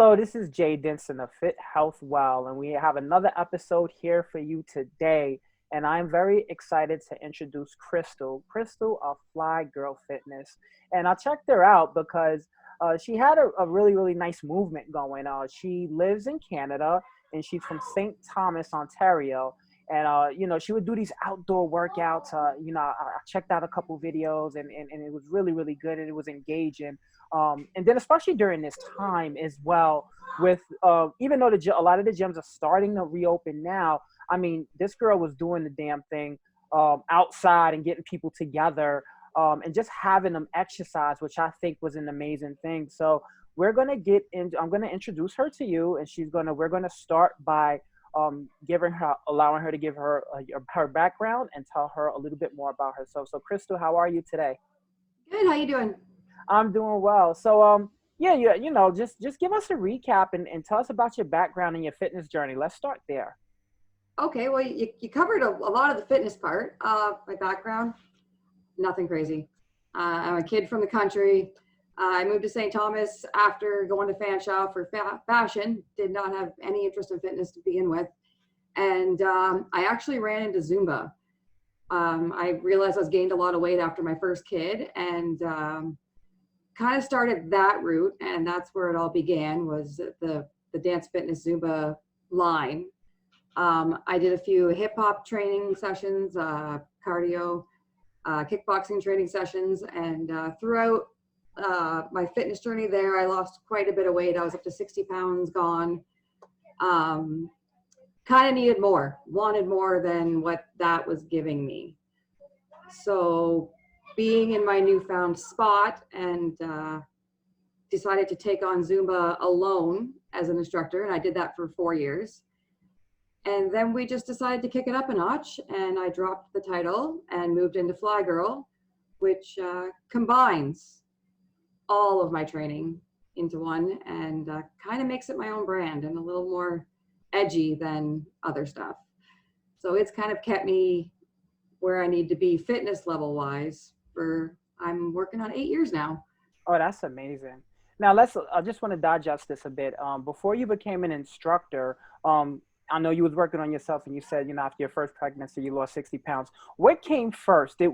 Hello, this is Jay Denson of Fit Health Well, and we have another episode here for you today. And I'm very excited to introduce Crystal of FLYGIRL Fitness. And I checked her out because she had a really, really nice movement going. She lives in Canada and she's from St. Thomas, Ontario. And, she would do these outdoor workouts. I checked out a couple videos and it was really, really good and it was engaging. And then especially during this time as well with, even though a lot of the gyms are starting to reopen now, I mean, this girl was doing the damn thing outside and getting people together and just having them exercise, which I think was an amazing thing. So I'm going to introduce her to you, and we're going to start by allowing her to give her background and tell her a little bit more about herself. So Crystal, how are you today? Good. How you doing? I'm doing well. So just give us a recap and tell us about your background and your fitness journey. Let's start there. Okay. Well, you covered a lot of the fitness part. My background, nothing crazy. I'm a kid from the country. I moved to St. Thomas after going to Fanshawe for fashion. Did not have any interest in fitness to begin with. And I actually ran into Zumba. I realized I was gained a lot of weight after my first kid, and kind of started that route. And that's where it all began, was the dance fitness Zumba line. I did a few hip hop training sessions, cardio, kickboxing training sessions, and throughout my fitness journey there, I lost quite a bit of weight. I was up to 60 pounds gone. Kind of needed more, wanted more than what that was giving me. So being in my newfound spot, and decided to take on Zumba alone as an instructor. And I did that for 4 years. And then we just decided to kick it up a notch, and I dropped the title and moved into FLYGIRL, which combines all of my training into one, and kind of makes it my own brand and a little more edgy than other stuff. So it's kind of kept me where I need to be fitness level wise I'm working on 8 years now. Oh, that's amazing. Now I just want to digest this a bit. Before you became an instructor, I know you was working on yourself, and you said, after your first pregnancy, you lost 60 pounds. What came first? Did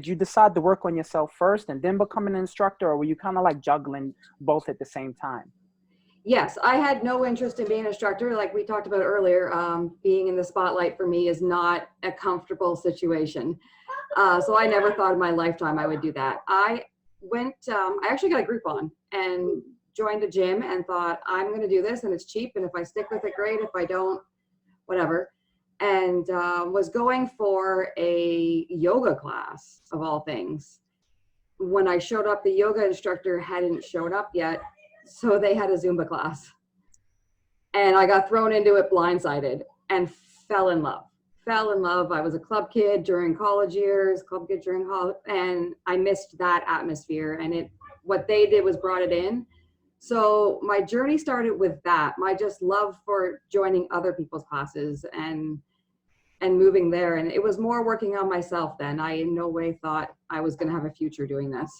you decide to work on yourself first and then become an instructor, or were you kind of like juggling both at the same time? Yes, I had no interest in being an instructor. Like we talked about earlier, being in the spotlight for me is not a comfortable situation. So I never thought in my lifetime I would do that. I actually got a Groupon and joined a gym and thought, I'm going to do this, and it's cheap, and if I stick with it, great. If I don't, whatever. And was going for a yoga class of all things. When I showed up, the yoga instructor hadn't showed up yet, so they had a Zumba class. And I got thrown into it blindsided and fell in love. I was a club kid during college years, and I missed that atmosphere. And what they did was brought it in. So my journey started with that. My just love for joining other people's classes and moving there. And it was more working on myself then. I in no way thought I was going to have a future doing this.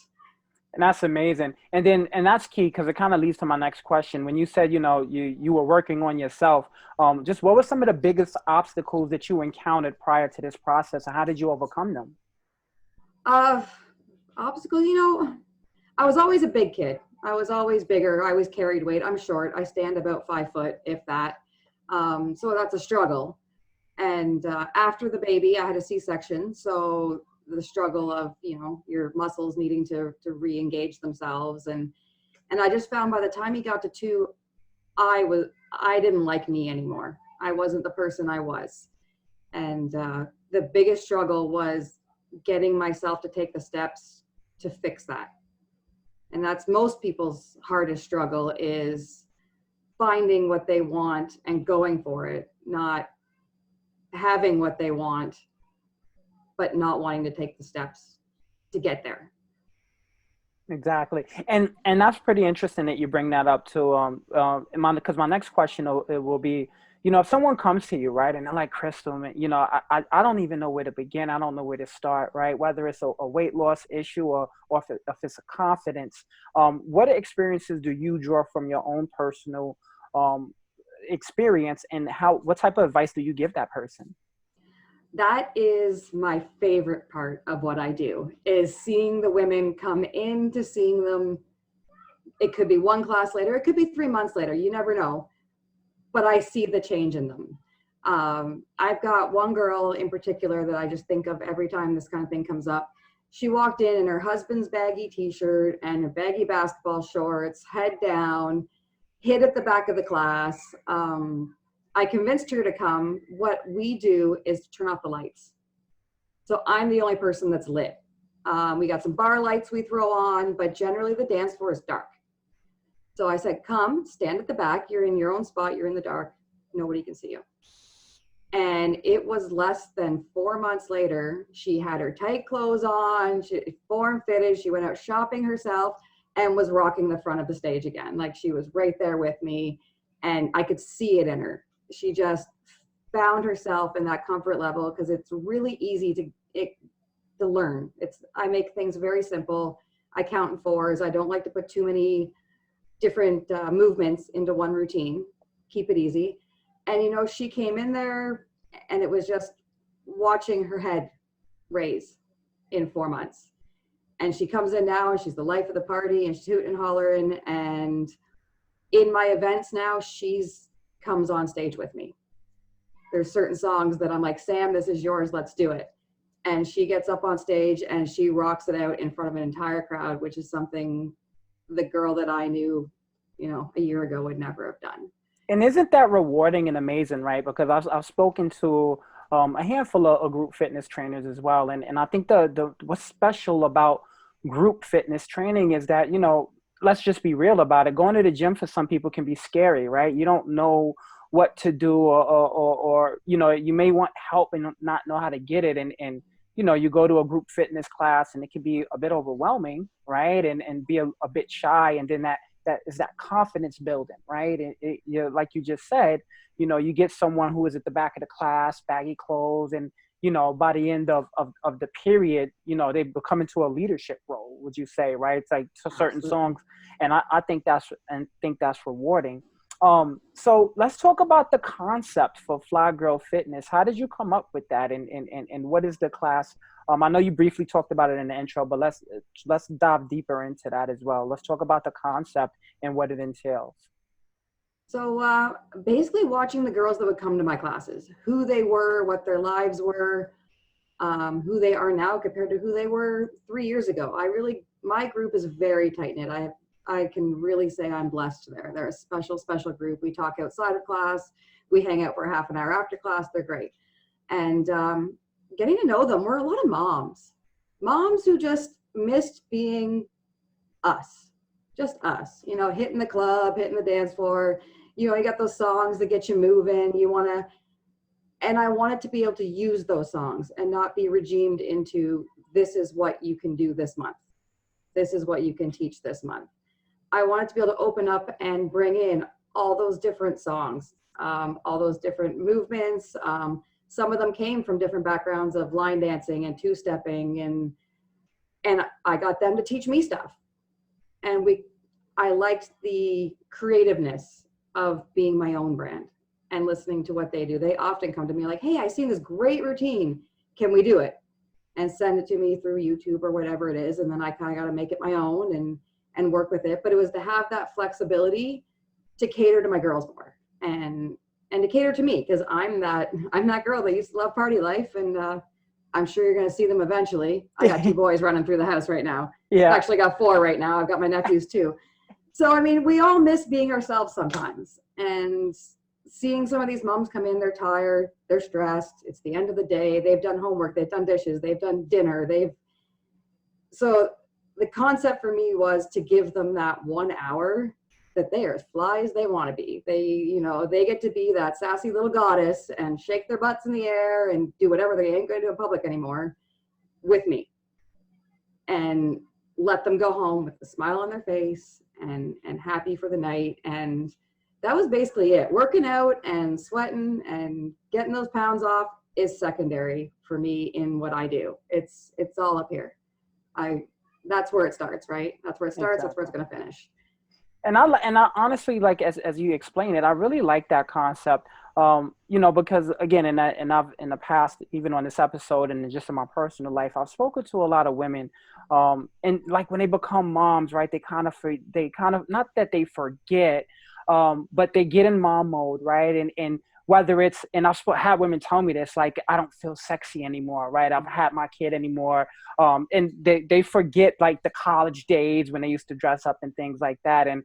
And that's amazing. And that's key, because it kind of leads to my next question. When you said, you were working on yourself, just what were some of the biggest obstacles that you encountered prior to this process, and how did you overcome them? Obstacles, I was always a big kid. I was always bigger. I always carried weight. I'm short. I stand about 5 foot, if that. So that's a struggle. And after the baby, I had a C-section. So the struggle of, your muscles needing to re-engage themselves. And I just found by the time he got to 2, I didn't like me anymore. I wasn't the person I was. And the biggest struggle was getting myself to take the steps to fix that. And that's most people's hardest struggle, is finding what they want and going for it, not having what they want, but not wanting to take the steps to get there. Exactly. And that's pretty interesting that you bring that up too. Because my next question will be, if someone comes to you, right, and they're like, Crystal, man, I don't even know where to begin. I don't know where to start, right? Whether it's a weight loss issue or if it's a confidence, what experiences do you draw from your own personal um, experience, and what type of advice do you give that person? That is my favorite part of what I do, is seeing the women come into seeing them. It could be one class later, it could be 3 months later, you never know, but I see the change in them. I've got one girl in particular that I just think of every time this kind of thing comes up. She walked in her husband's baggy t-shirt and her baggy basketball shorts, head down, hid at the back of the class. I convinced her to come. What we do is to turn off the lights. So I'm the only person that's lit. We got some bar lights we throw on, but generally the dance floor is dark. So I said, come, stand at the back. You're in your own spot. You're in the dark. Nobody can see you. And it was less than 4 months later. She had her tight clothes on, she form fitted. She went out shopping herself and was rocking the front of the stage again. Like, she was right there with me and I could see it in her. She just found herself in that comfort level, because it's really easy to learn. I make things very simple. I count in fours. I don't like to put too many different movements into one routine. Keep it easy. And she came in there and it was just watching her head raise in 4 months. And she comes in now and she's the life of the party and she's hooting and hollering. And in my events now, she's comes on stage with me. There's certain songs that I'm like, Sam, this is yours, let's do it. And she gets up on stage and she rocks it out in front of an entire crowd, which is something the girl that I knew, a year ago would never have done. And isn't that rewarding and amazing, right? Because I've spoken to a handful of group fitness trainers as well, and I think the what's special about group fitness training is that, let's just be real about it. Going to the gym for some people can be scary, right? You don't know what to do, or you may want help and not know how to get it, and you go to a group fitness class and it can be a bit overwhelming, right? And be a bit shy, and then that is that confidence building, right? Like you just said, you get someone who is at the back of the class, baggy clothes, and by the end of the period, they become into a leadership role, would you say, right? It's like certain Absolutely. songs, and I think that's rewarding. So let's talk about the concept for Fly Girl Fitness. How did you come up with that, and what is the class? I know you briefly talked about it in the intro, but let's dive deeper into that as well. Let's talk about the concept and what it entails. So basically watching the girls that would come to my classes, who they were, what their lives were, who they are now compared to who they were 3 years ago. My group is very tight knit. I can really say I'm blessed there. They're a special, special group. We talk outside of class. We hang out for half an hour after class. They're great. And getting to know them, we're a lot of moms who just missed being us, just us, hitting the club, hitting the dance floor. You got those songs that get you moving. And I wanted to be able to use those songs and not be regimed into, this is what you can do this month. This is what you can teach this month. I wanted to be able to open up and bring in all those different songs, all those different movements. Some of them came from different backgrounds of line dancing and two-stepping, and I got them to teach me stuff. And I liked the creativeness of being my own brand and listening to what they do. They often come to me like, hey, I seen this great routine. Can we do it? And send it to me through YouTube or whatever it is. And then I kind of got to make it my own and work with it. But it was to have that flexibility to cater to my girls more and to cater to me, because I'm that girl that used to love party life, and I'm sure you're going to see them eventually. I got 2 boys running through the house right now. Yeah. Actually got 4 right now. I've got my nephews too. So, we all miss being ourselves sometimes. And seeing some of these moms come in, they're tired, they're stressed. It's the end of the day. They've done homework, they've done dishes, they've done dinner. So the concept for me was to give them that 1 hour that they are as fly as they want to be. They get to be that sassy little goddess and shake their butts in the air and do whatever they ain't going to do in public anymore with me, and let them go home with a smile on their face and happy for the night. And that was basically it. Working out and sweating and getting those pounds off is secondary for me in what I do. It's all up here. That's where it starts, right? That's where it starts. That's where it's Exactly. going to finish. And I honestly, like, as you explain it, I really like that concept. Because again, I've in the past, even on this episode and just in my personal life, I've spoken to a lot of women, and like when they become moms, right? They kind of, not that they forget, but they get in mom mode, right? And whether it's, and had women tell me this, like, I don't feel sexy anymore, right? I've had my kid anymore, and they forget like the college days when they used to dress up and things like that. And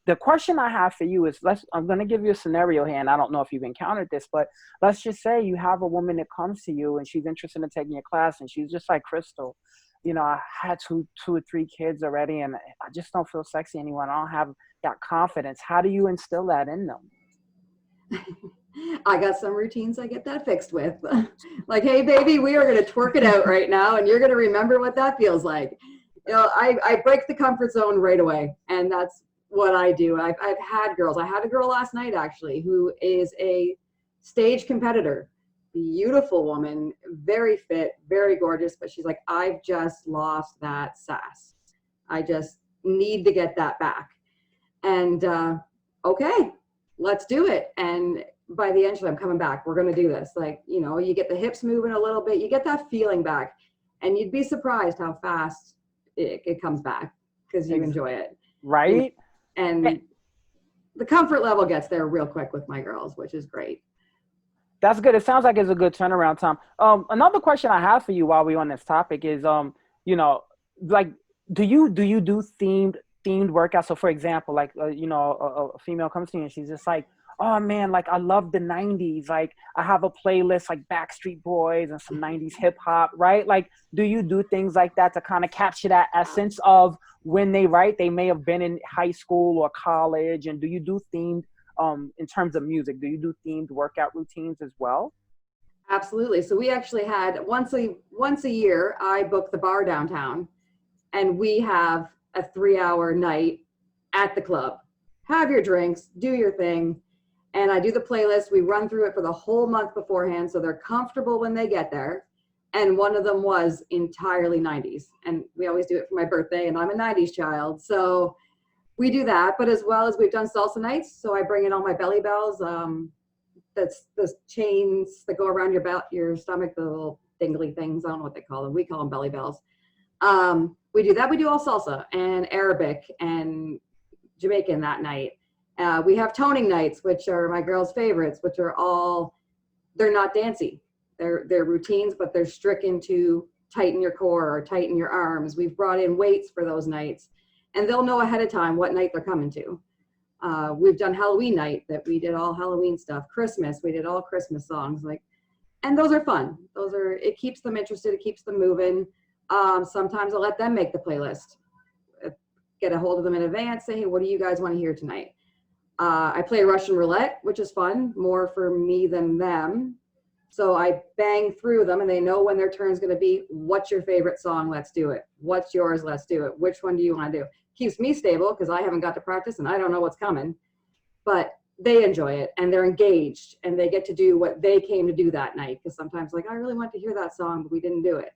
the question I have for you is, I'm going to give you a scenario here, and I don't know if you've encountered this, but let's just say you have a woman that comes to you and she's interested in taking your class, and she's just like, Crystal, I had two or three kids already, and I just don't feel sexy anymore. I don't have that confidence. How do you instill that in them? I got some routines I get that fixed with. Like, hey, baby, we are going to twerk it out right now, and you're going to remember what that feels like. I break the comfort zone right away, and that's what I do. I've had girls. I had a girl last night, actually, who is a stage competitor. Beautiful woman, very fit, very gorgeous, but she's like, I've just lost that sass. I just need to get that back. And okay, let's do it. And by the end, I'm coming back. We're going to do this. Like, you get the hips moving a little bit, you get that feeling back, and you'd be surprised how fast it comes back because you enjoy it. Right. And the comfort level gets there real quick with my girls, which is great. That's good. It sounds like it's a good turnaround time. Another question I have for you while we're on this topic is, like, do you do themed workouts? So, for example, like, a female comes to you and she's just like, oh man, like, I love the '90s. Like, I have a playlist like Backstreet Boys and some '90s hip hop, right? Like, do you do things like that to kind of capture that essence of when they may have been in high school or college? And do you do themed, in terms of music, do you do themed workout routines as well? Absolutely. So we actually had once a year, I book the bar downtown, and we have a 3-hour night at the club. Have your drinks, do your thing. And I do the playlist. We run through it for the whole month beforehand, so they're comfortable when they get there. And one of them was entirely '90s. And we always do it for my birthday, and I'm a '90s child. So we do that. But as well as we've done salsa nights. So I bring in all my belly bells. That's those chains that go around your stomach, the little dingly things. I don't know what they call them. We call them belly bells. We do that. We do all salsa and Arabic and Jamaican that night. We have toning nights, which are my girls' favorites, which are they're not dancey. They're routines, but they're stricken to tighten your core or tighten your arms. We've brought in weights for those nights, and they'll know ahead of time what night they're coming to. We've done Halloween night that we did all Halloween stuff. Christmas, we did all Christmas songs. And those are fun. It keeps them interested. It keeps them moving. Sometimes I'll let them make the playlist. Get a hold of them in advance. Say, hey, what do you guys want to hear tonight? I play Russian roulette, which is fun, more for me than them. So I bang through them, and they know when their turn's going to be. What's your favorite song? Let's do it. What's yours? Let's do it. Which one do you want to do? Keeps me stable because I haven't got to practice and I don't know what's coming. But they enjoy it, and they're engaged, and they get to do what they came to do that night. Because sometimes, like, I really want to hear that song, but we didn't do it.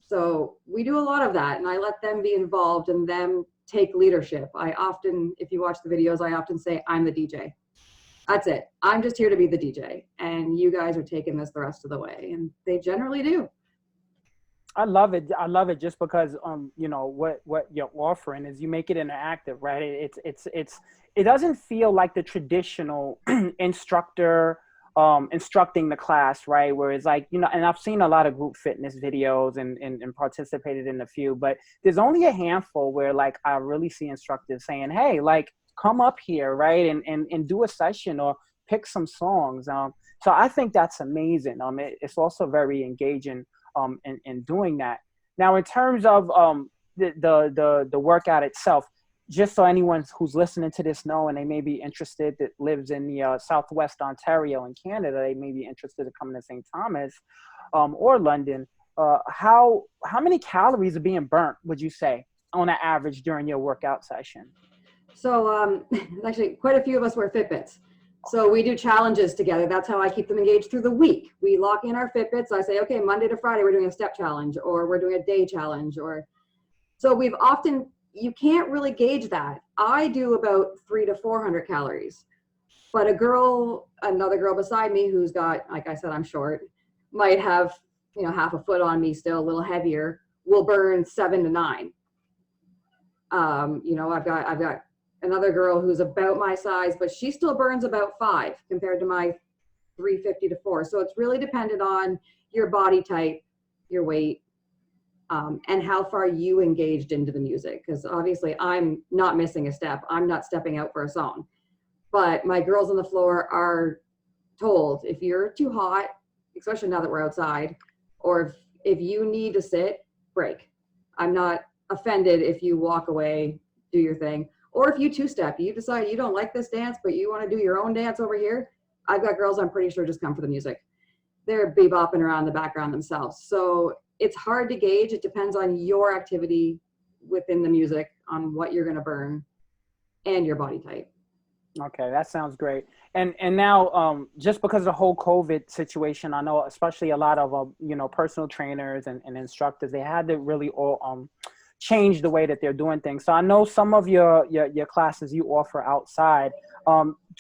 So we do a lot of that, and I let them be involved and them take leadership. I often, if you watch the videos, I often say, I'm the DJ. That's it. I'm just here to be the DJ, and you guys are taking this the rest of the way. And they generally do. I love it. I love it just because, what you're offering is you make it interactive, right? It doesn't feel like the traditional instructor instructing the class, right? Where it's like, and I've seen a lot of group fitness videos and participated in a few, but there's only a handful where, like, I really see instructors saying, hey, like, come up here, right? And do a session or pick some songs. So I think that's amazing. It's also very engaging in doing that. Now, in terms of the workout itself, just so anyone who's listening to this know, and they may be interested, that lives in the Southwest Ontario in Canada, they may be interested in coming to St. Thomas or London. How many calories are being burnt, would you say, on an average during your workout session? So actually, quite a few of us wear Fitbits. So we do challenges together. That's how I keep them engaged through the week. We lock in our Fitbits. I say, okay, Monday to Friday, we're doing a step challenge, or we're doing a day challenge, or so we've often, you can't really gauge that. I do about 300 to 400 calories, but another girl beside me who's got, like I said, I'm short, might have, half a foot on me, still a little heavier, will burn 7 to 9. I've got another girl who's about my size, but she still burns about 5 compared to my 350 to 4. So it's really dependent on your body type, your weight, and how far you engaged into the music. Because obviously I'm not missing a step. I'm not stepping out for a song. But my girls on the floor are told, if you're too hot, especially now that we're outside, or if you need to sit, break. I'm not offended if you walk away, do your thing. Or if you two-step, you decide you don't like this dance, but you want to do your own dance over here. I've got girls I'm pretty sure just come for the music. They're bebopping around the background themselves. So it's hard to gauge. It depends on your activity within the music, on what you're going to burn, and your body type. Okay, that sounds great. And now, just because of the whole COVID situation, I know especially a lot of personal trainers and instructors, they had to really all change the way that they're doing things. So I know some of your classes you offer outside.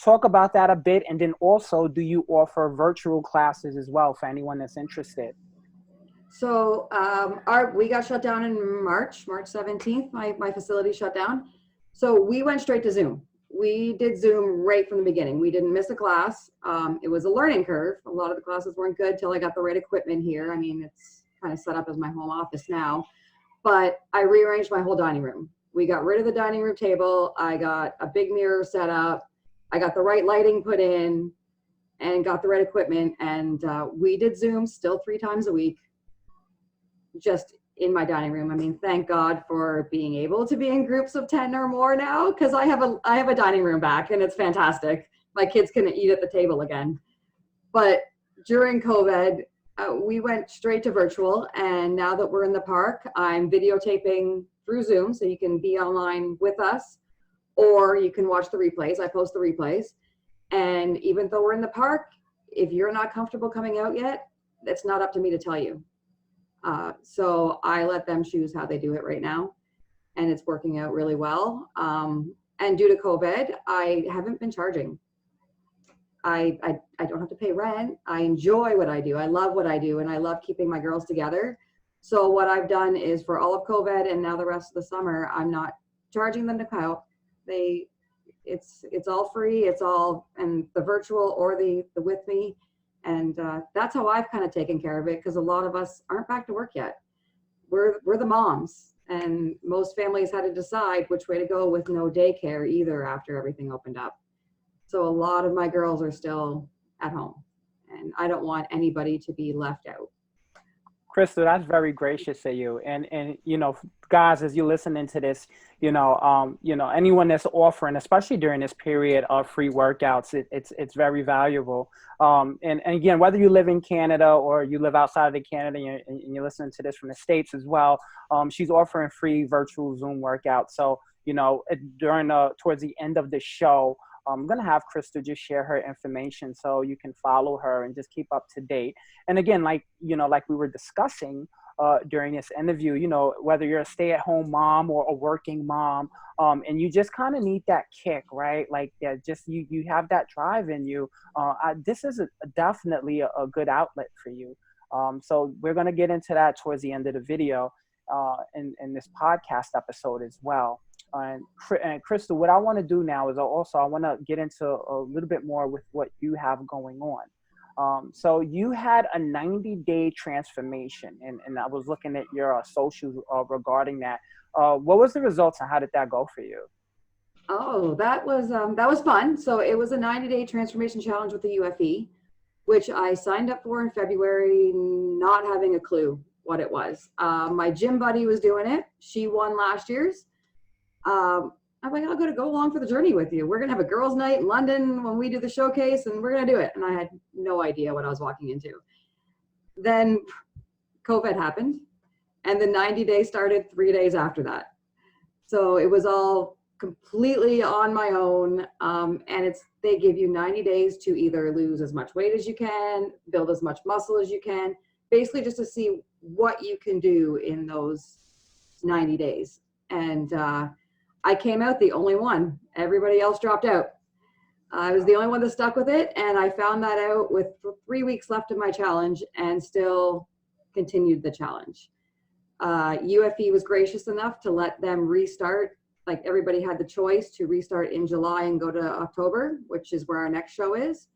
Talk about that a bit, and then also, do you offer virtual classes as well for anyone that's interested? So we got shut down in March 17th. My facility shut down. So we went straight to Zoom. We did Zoom right from the beginning. We didn't miss a class. It was a learning curve. A lot of the classes weren't good till I got the right equipment here. I mean, it's kind of set up as my home office now, but I rearranged my whole dining room. We got rid of the dining room table. I got a big mirror set up. I got the right lighting put in and got the right equipment. And we did Zoom still 3 times a week, just in my dining room. I mean, thank God for being able to be in groups of 10 or more now, because I have a dining room back and it's fantastic. My kids can eat at the table again. But during COVID, we went straight to virtual, and now that we're in the park, I'm videotaping through Zoom, so you can be online with us, or you can watch the replays. I post the replays. And even though we're in the park, if you're not comfortable coming out yet, it's not up to me to tell you. So I let them choose how they do it right now, and it's working out really well. And due to COVID, I haven't been charging. I don't have to pay rent. I enjoy what I do. I love what I do, and I love keeping my girls together. So what I've done is, for all of COVID and now the rest of the summer, I'm not charging them to come out. It's all free. It's all, and the virtual or the with me. And that's how I've kind of taken care of it, because a lot of us aren't back to work yet. We're the moms, and most families had to decide which way to go with no daycare either after everything opened up. So a lot of my girls are still at home, and I don't want anybody to be left out. Crystal, that's very gracious of you. And guys, as you're listening to this, anyone that's offering, especially during this period of free workouts, it's very valuable. And again, whether you live in Canada or you live outside of Canada, and you're listening to this from the States as well, she's offering free virtual Zoom workouts. So, towards the end of the show, I'm going to have Crystal just share her information so you can follow her and just keep up to date. And again, like we were discussing during this interview, whether you're a stay-at-home mom or a working mom, and you just kind of need that kick, right? Like that, just you have that drive in you. This is definitely a good outlet for you. So we're going to get into that towards the end of the video in this podcast episode as well. And Crystal, what I want to do now is I want to get into a little bit more with what you have going on. So you had a 90-day transformation, and I was looking at your socials regarding that. What was the results, and how did that go for you? Oh, that was fun. So it was a 90-day transformation challenge with the UFE, which I signed up for in February, not having a clue what it was. My gym buddy was doing it. She won last year's. I'm like, I'm going to go along for the journey with you. We're going to have a girls' night in London when we do the showcase, and we're going to do it. And I had no idea what I was walking into. Then COVID happened, and the 90 days started 3 days after that. So it was all completely on my own. And they give you 90 days to either lose as much weight as you can, build as much muscle as you can, basically just to see what you can do in those 90 days. And I came out the only one. Everybody else dropped out. I was the only one that stuck with it, and I found that out with 3 weeks left of my challenge and still continued the challenge. UFE was gracious enough to let them restart. Like, everybody had the choice to restart in July and go to October, which is where our next show is.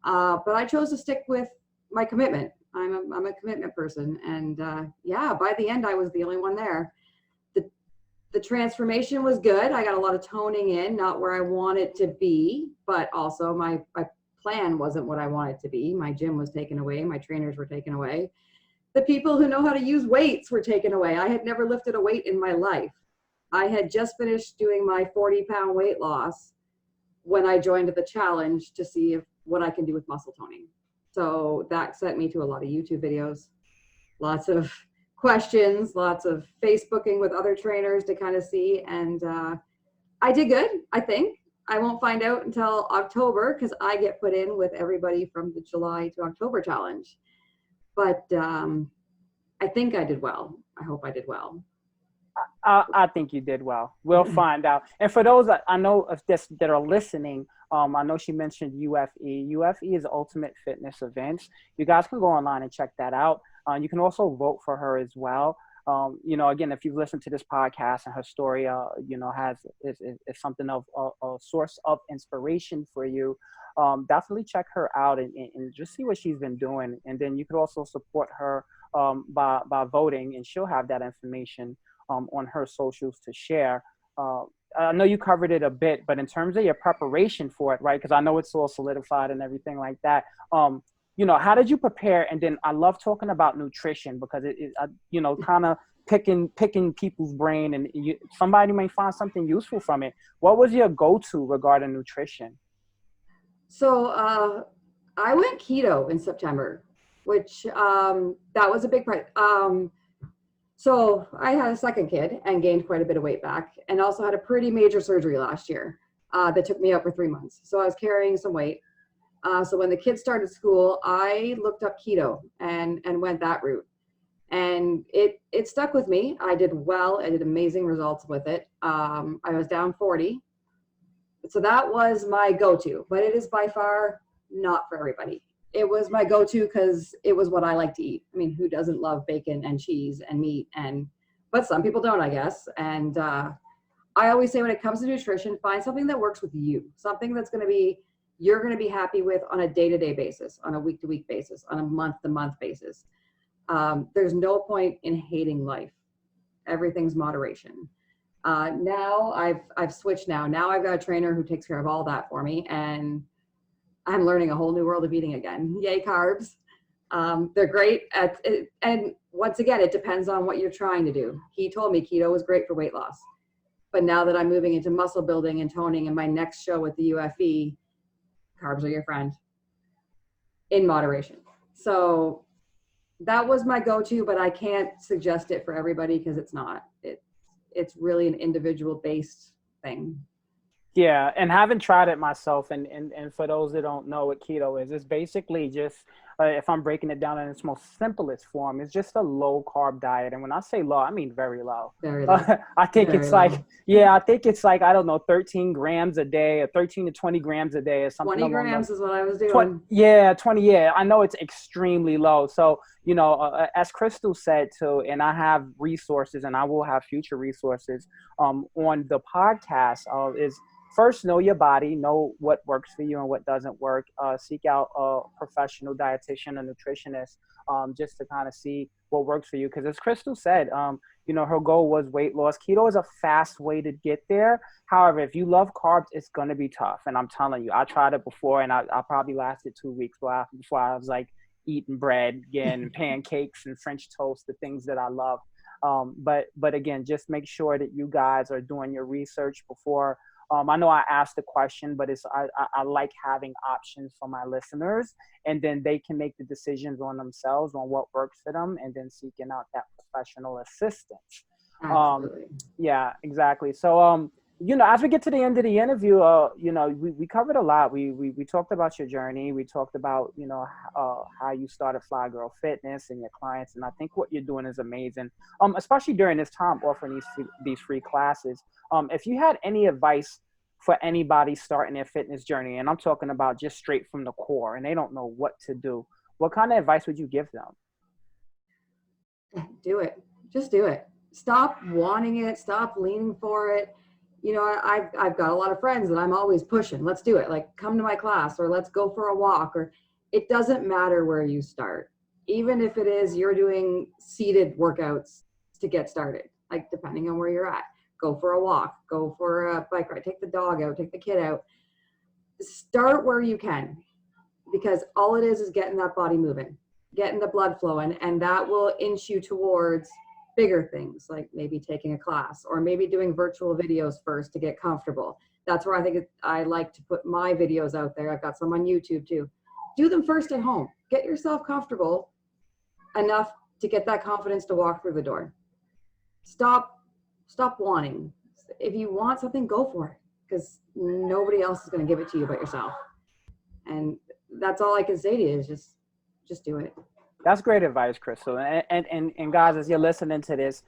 But I chose to stick with my commitment. I'm a commitment person. And yeah, by the end, I was the only one there. The transformation was good. I got a lot of toning in, not where I want it to be, but also my plan wasn't what I wanted to be. My gym was taken away. My trainers were taken away. The people who know how to use weights were taken away. I had never lifted a weight in my life. I had just finished doing my 40-pound weight loss when I joined the challenge to see what I can do with muscle toning. So that sent me to a lot of YouTube videos, lots of questions, lots of Facebooking with other trainers to kind of see. And I did good, I think. I won't find out until October because I get put in with everybody from the July to October challenge. But I think I did well. I hope I did well. I think you did well. We'll find out. And for those that I know of this that are listening, I know she mentioned UFE. UFE is Ultimate Fitness Events. You guys can go online and check that out. You can also vote for her as well. You know, again, if you've listened to this podcast and her story, you know, is something of a source of inspiration for you, definitely check her out and just see what she's been doing. And then you could also support her by voting, and she'll have that information on her socials to share. I know you covered it a bit, but in terms of your preparation for it, right? Because I know it's all solidified and everything like that. You know, how did you prepare? And then I love talking about nutrition because you know, kind of picking people's brain, and somebody may find something useful from it. What was your go-to regarding nutrition? So I went keto in September, which that was a big price. So I had a second kid and gained quite a bit of weight back, and also had a pretty major surgery last year that took me out for 3 months. So I was carrying some weight. So when the kids started school, I looked up keto and went that route. And it stuck with me. I did well. I did amazing results with it. I was down 40. So that was my go-to, but it is by far not for everybody. It was my go-to because it was what I like to eat. I mean, who doesn't love bacon and cheese and meat? But some people don't, I guess. And I always say, when it comes to nutrition, find something that works with you, something that's you're going to be happy with on a day-to-day basis, on a week-to-week basis, on a month-to-month basis. There's no point in hating life. Everything's moderation. Now I've switched now. Now I've got a trainer who takes care of all that for me, and I'm learning a whole new world of eating again. Yay, carbs. They're great at it, and once again, it depends on what you're trying to do. He told me keto was great for weight loss, but now that I'm moving into muscle building and toning, and my next show with the UFE, carbs are your friend in moderation. So that was my go-to, but I can't suggest it for everybody because it's not. It's really an individual based thing. Yeah, and haven't tried it myself, and for those that don't know what keto is, it's basically just, if I'm breaking it down in its most simplest form, it's just a low carb diet. And when I say low, I mean very low. Very low. I think Very it's low. like, yeah, I think it's like, I don't know, 13 grams a day, or 13 to 20 grams a day, or something. 20 grams is what I was doing. 20. Yeah, I know it's extremely low. So, you know, as Crystal said too, and I have resources, and I will have future resources on the podcast, is first, know your body, know what works for you and what doesn't work. Seek out a professional dietitian or nutritionist, just to kind of see what works for you. Because as Crystal said, you know, her goal was weight loss. Keto is a fast way to get there. However, if you love carbs, it's going to be tough. And I'm telling you, I tried it before, and I probably lasted 2 weeks before I was like eating bread again, pancakes and French toast, the things that I love. But again, just make sure that you guys are doing your research before. I know I asked the question, but I like having options for my listeners, and then they can make the decisions on themselves on what works for them, and then seeking out that professional assistance. Absolutely. Yeah, exactly. So As we get to the end of the interview, we covered a lot. We talked about your journey. We talked about, how you started Fly Girl Fitness and your clients. And I think what you're doing is amazing. Especially during this time offering these free classes. If you had any advice for anybody starting their fitness journey, and I'm talking about just straight from the core, and they don't know what to do, what kind of advice would you give them? Do it. Just do it. Stop wanting it. Stop leaning for it. I've got a lot of friends that I'm always pushing. Let's do it. Like, come to my class, or let's go for a walk, or it doesn't matter where you start. Even if it is you're doing seated workouts to get started, like depending on where you're at, go for a walk, go for a bike ride, take the dog out, take the kid out. Start where you can, because all it is getting that body moving, getting the blood flowing, and that will inch you towards bigger things, like maybe taking a class or maybe doing virtual videos first to get comfortable. That's where I think I like to put my videos out there. I've got some on YouTube too. Do them first at home. Get yourself comfortable enough to get that confidence to walk through the door. Stop wanting. If you want something, go for it, because nobody else is going to give it to you but yourself. And that's all I can say to you is just do it. That's great advice, Crystal. And guys, as you're listening to this,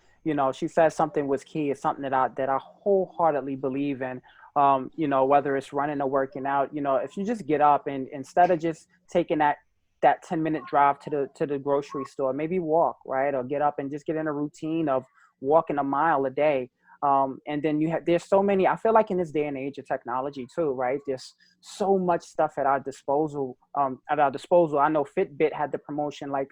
she said something was key. It's something that I wholeheartedly believe in. Whether it's running or working out, if you just get up and instead of just taking that 10-minute drive to the grocery store, maybe walk, right? Or get up and just get in a routine of walking a mile a day. And then there's so many, I feel like in this day and age of technology too, right? There's so much stuff at our disposal. I know Fitbit had the promotion, like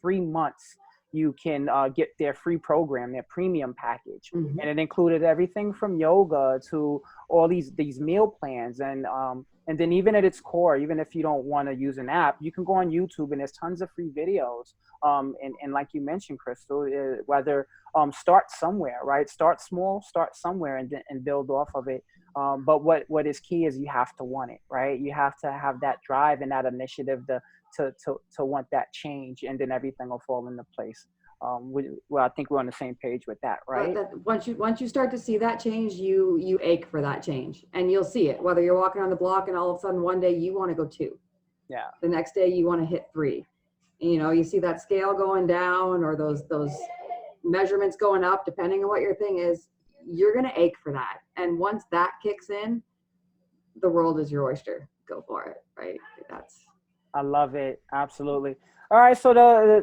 3 months, you can get their free program, their premium package. Mm-hmm. And it included everything from yoga to all these meal plans. And then even at its core, even if you don't want to use an app, you can go on YouTube and there's tons of free videos. And like you mentioned, Crystal, whether start somewhere, right? Start small, start somewhere, and build off of it. But what is key is you have to want it, right? You have to have that drive and that initiative to want that change, and then everything will fall into place. I think we're on the same page with that, right? Once you start to see that change, you ache for that change, and you'll see it. Whether you're walking on the block and all of a sudden one day you want to go 2, yeah, the next day you want to hit 3. And, you see that scale going down, or those measurements going up, depending on what your thing is. You're gonna ache for that, and once that kicks in, the world is your oyster. Go for it, right? I love it, absolutely. All right, so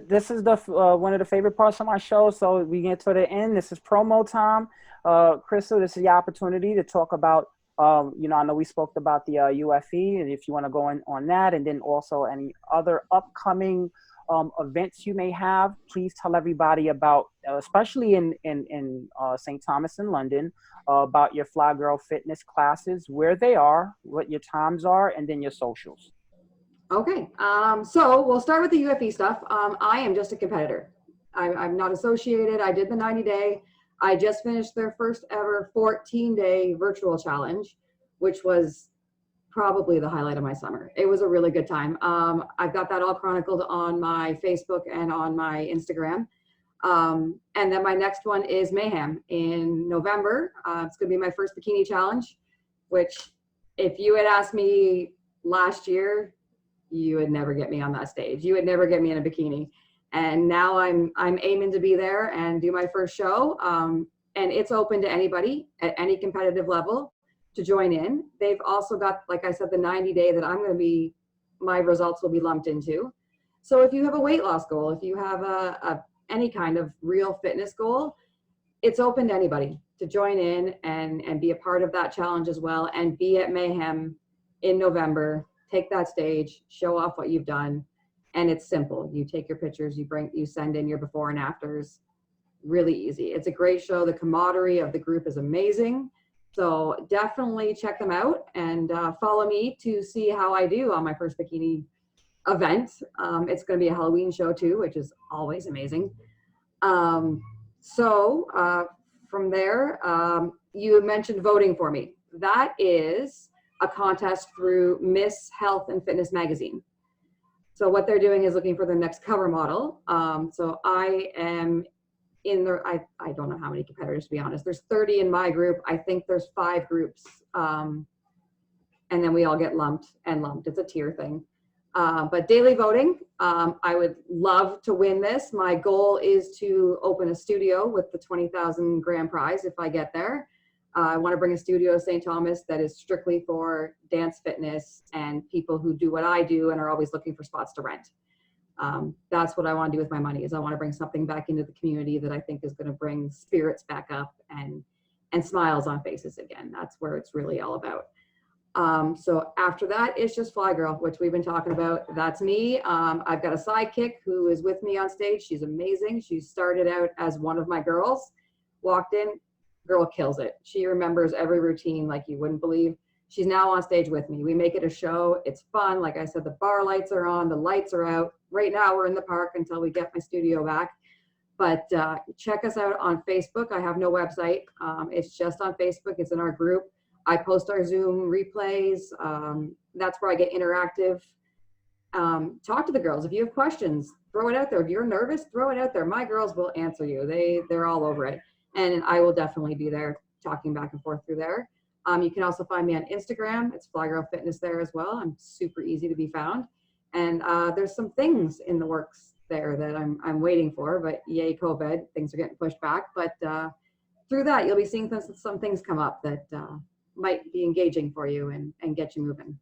this is the one of the favorite parts of my show. So we get to the end. This is promo time. Crystal, this is your opportunity to talk about. I know we spoke about the UFE, and if you want to go on that, and then also any other upcoming events you may have, please tell everybody about, especially in St. Thomas in London, about your Fly Girl Fitness classes, where they are, what your times are, and then your socials. Okay, so we'll start with the UFE stuff. I am just a competitor. I'm not associated. I did the 90-day. I just finished their first ever 14-day virtual challenge, which was probably the highlight of my summer. It was a really good time. I've got that all chronicled on my Facebook and on my Instagram. And then my next one is Mayhem in November. It's going to be my first bikini challenge, which if you had asked me last year, you would never get me on that stage. You would never get me in a bikini. And now I'm aiming to be there and do my first show. And it's open to anybody at any competitive level to join in. They've also got, like I said, the 90-day that my results will be lumped into. So if you have a weight loss goal, if you have any kind of real fitness goal, it's open to anybody to join in and be a part of that challenge as well, and be at Mayhem in November. Take that stage, show off what you've done, and it's simple. You take your pictures, you send in your before and afters. Really easy. It's a great show. The camaraderie of the group is amazing. So definitely check them out, and follow me to see how I do on my first bikini event. It's going to be a Halloween show too, which is always amazing. So from there, you mentioned voting for me. That is a contest through Miss Health and Fitness magazine. So what they're doing is looking for the next cover model. So I am I don't know how many competitors, to be honest. There's 30 in my group. I think there's 5 groups. And then we all get lumped. It's a tier thing. But daily voting, I would love to win this. My goal is to open a studio with the 20,000 grand prize if I get there. I want to bring a studio to St. Thomas that is strictly for dance fitness and people who do what I do and are always looking for spots to rent. That's what I want to do with my money, is I want to bring something back into the community that I think is going to bring spirits back up and smiles on faces again. That's where it's really all about. So after that, it's just Fly Girl, which we've been talking about. That's me. I've got a sidekick who is with me on stage. She's amazing. She started out as one of my girls, walked in, girl kills it. She remembers every routine like you wouldn't believe. She's now on stage with me. We make it a show. It's fun. Like I said, the bar lights are on, the lights are out. Right now we're in the park until we get my studio back. But check us out on Facebook. I have no website. It's just on Facebook. It's in our group. I post our Zoom replays. That's where I get interactive. Talk to the girls. If you have questions, throw it out there. If you're nervous, throw it out there. My girls will answer you. They're all over it. And I will definitely be there talking back and forth through there. You can also find me on Instagram. It's FLYGIRL FITNESS there as well. I'm super easy to be found. And there's some things in the works there that I'm waiting for, but yay, COVID, things are getting pushed back. But through that, you'll be seeing some things come up that might be engaging for you and get you moving.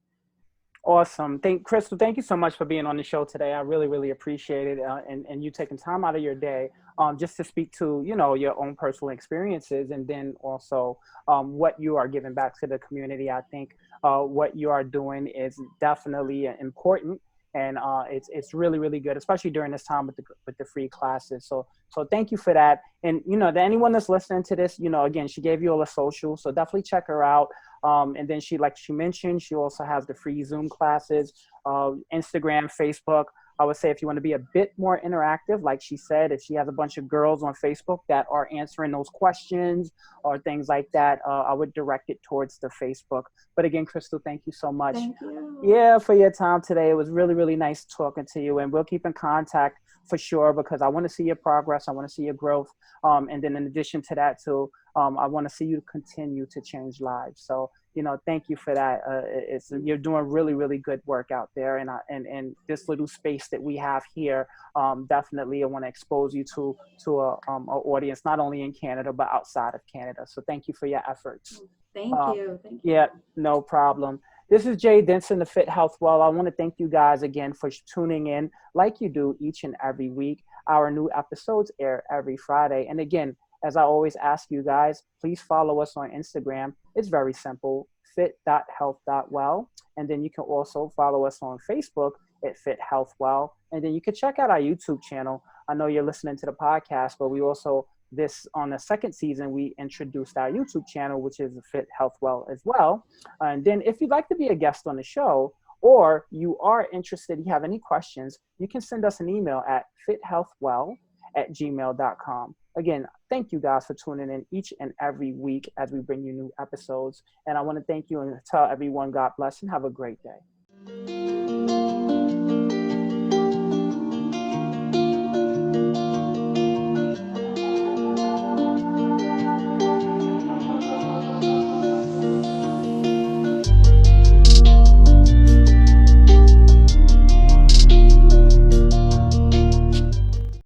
Awesome. Crystal, thank you so much for being on the show today. I really, really appreciate it. And you taking time out of your day just to speak to, your own personal experiences, and then also what you are giving back to the community. I think what you are doing is definitely important. And it's really, really good, especially during this time with the free classes. So thank you for that. And, to anyone that's listening to this, again, she gave you all the social, so definitely check her out. And then like she mentioned, she also has the free Zoom classes, Instagram, Facebook. I would say if you want to be a bit more interactive, like she said, if she has a bunch of girls on Facebook that are answering those questions or things like that, I would direct it towards the Facebook. But again, Crystal, thank you so much. Thank you. Yeah, for your time today. It was really, really nice talking to you, and we'll keep in contact for sure, because I want to see your progress. I want to see your growth. And then in addition to that too, I want to see you continue to change lives. So, thank you for that. You're doing really, really good work out there. And this little space that we have here, definitely I want to expose you to a audience, not only in Canada, but outside of Canada. So thank you for your efforts. Thank you. Thank you. Yeah, no problem. This is Jay Denson, the Fit Health Well. I want to thank you guys again for tuning in like you do each and every week. Our new episodes air every Friday. And again, as I always ask you guys, please follow us on Instagram. It's very simple, fit.health.well. And then you can also follow us on Facebook at Fit Health Well. And then you can check out our YouTube channel. I know you're listening to the podcast, but we also, on the second season, we introduced our YouTube channel, which is Fit Health Well as well. And then if you'd like to be a guest on the show, or you are interested, you have any questions, you can send us an email at fithealthwell@gmail.com. Again, thank you guys for tuning in each and every week as we bring you new episodes. And I want to thank you and tell everyone God bless and have a great day.